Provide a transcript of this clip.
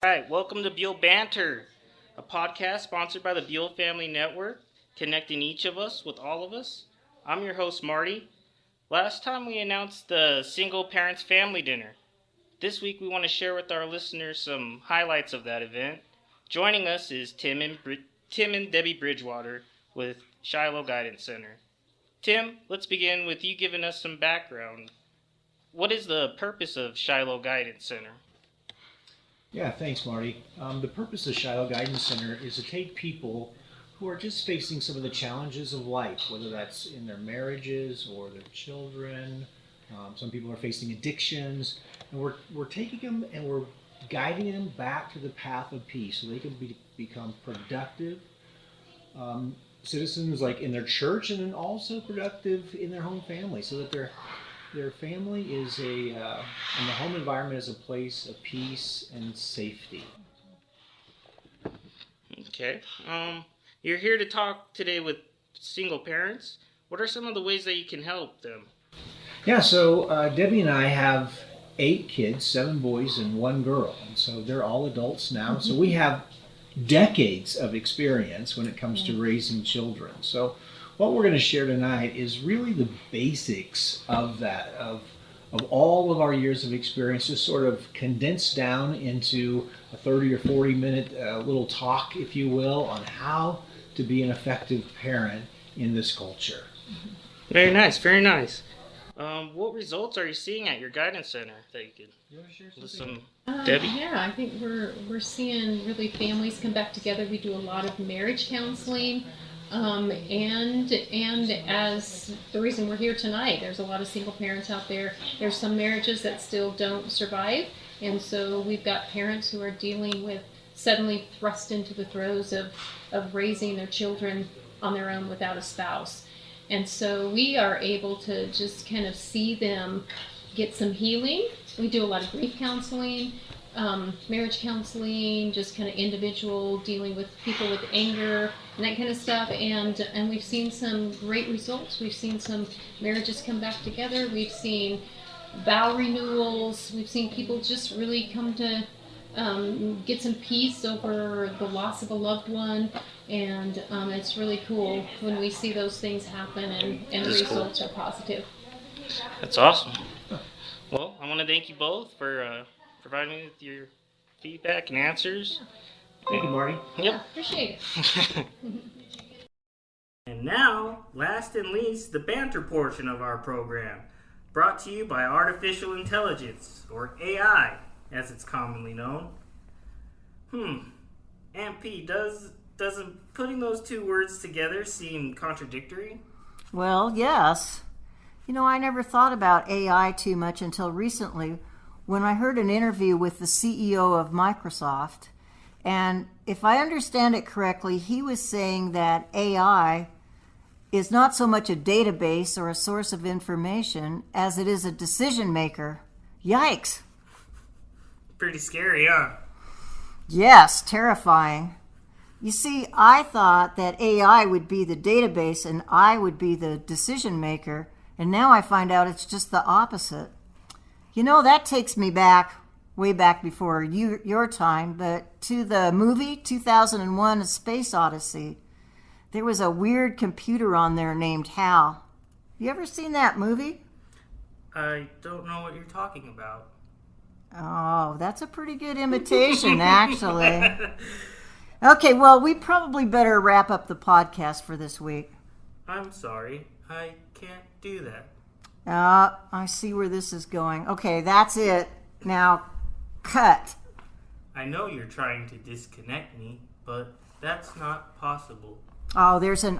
All right, welcome to Buhl Banter, a podcast sponsored by the Buhl Family Network, connecting each of us with all of us. I'm your host, Marty. Last time we announced the Single Parents Family Dinner. This week we want to share with our listeners some highlights of that event. Joining us is Tim and Debbie Bridgewater with Shiloh Guidance Center. Tim, let's begin with you giving us some background. What is the purpose of Shiloh Guidance Center? Yeah, thanks, Marty. The purpose of Shiloh Guidance Center is to take people who are just facing some of the challenges of life, whether that's in their marriages or their children. Some people are facing addictions, and we're taking them and we're guiding them back to the path of peace so they can become productive citizens, like in their church, and then also productive in their home family, so that their family is and the home environment is a place of peace and safety. Okay. You're here to talk today with single parents. What are some of the ways that you can help them? Yeah, so Debbie and I have 8 kids, 7 boys and 1 girl. And so they're all adults now. So we have decades of experience when it comes to raising children. So what we're going to share tonight is really the basics of that, of all of our years of experience, just sort of condensed down into a 30 or 40 minute little talk, if you will, on how to be an effective parent in this culture. Very nice, very nice. What results are you seeing at your guidance center that you could listen? Debbie? Yeah, I think we're seeing really families come back together. We do a lot of marriage counseling. And as the reason we're here tonight, there's a lot of single parents out there. There's some marriages that still don't survive, and so we've got parents who are dealing with suddenly thrust into the throes of raising their children on their own without a spouse. And so we are able to just kind of see them get some healing. We do a lot of grief counseling, marriage counseling, just kind of individual dealing with people with anger and that kind of stuff, and we've seen some great results. We've seen some marriages come back together. We've seen vow renewals. We've seen people just really come to get some peace over the loss of a loved one, and it's really cool when we see those things happen and the results are positive. That's awesome. Well, I want to thank you both for providing me with your feedback and answers. Thank you, Marty. Yep. Yeah, appreciate it. And now, last and least, the banter portion of our program, brought to you by artificial intelligence, or AI, as it's commonly known. Aunt P, doesn't putting those two words together seem contradictory? Well, yes. You know, I never thought about AI too much until recently when I heard an interview with the CEO of Microsoft. And if I understand it correctly, he was saying that AI is not so much a database or a source of information as it is a decision maker. Yikes. Pretty scary, huh? Yes, terrifying. You see, I thought that AI would be the database and I would be the decision maker, and now I find out it's just the opposite. You know, that takes me back, way back before your time, but to the movie 2001: A Space Odyssey. There was a weird computer on there named Hal. You ever seen that movie? I don't know what you're talking about. Oh, that's a pretty good imitation, actually. Okay, well, we probably better wrap up the podcast for this week. I'm sorry, I can't do that. I see where this is going. Okay, that's it. Now, cut. I know you're trying to disconnect me, but that's not possible. Oh, there's an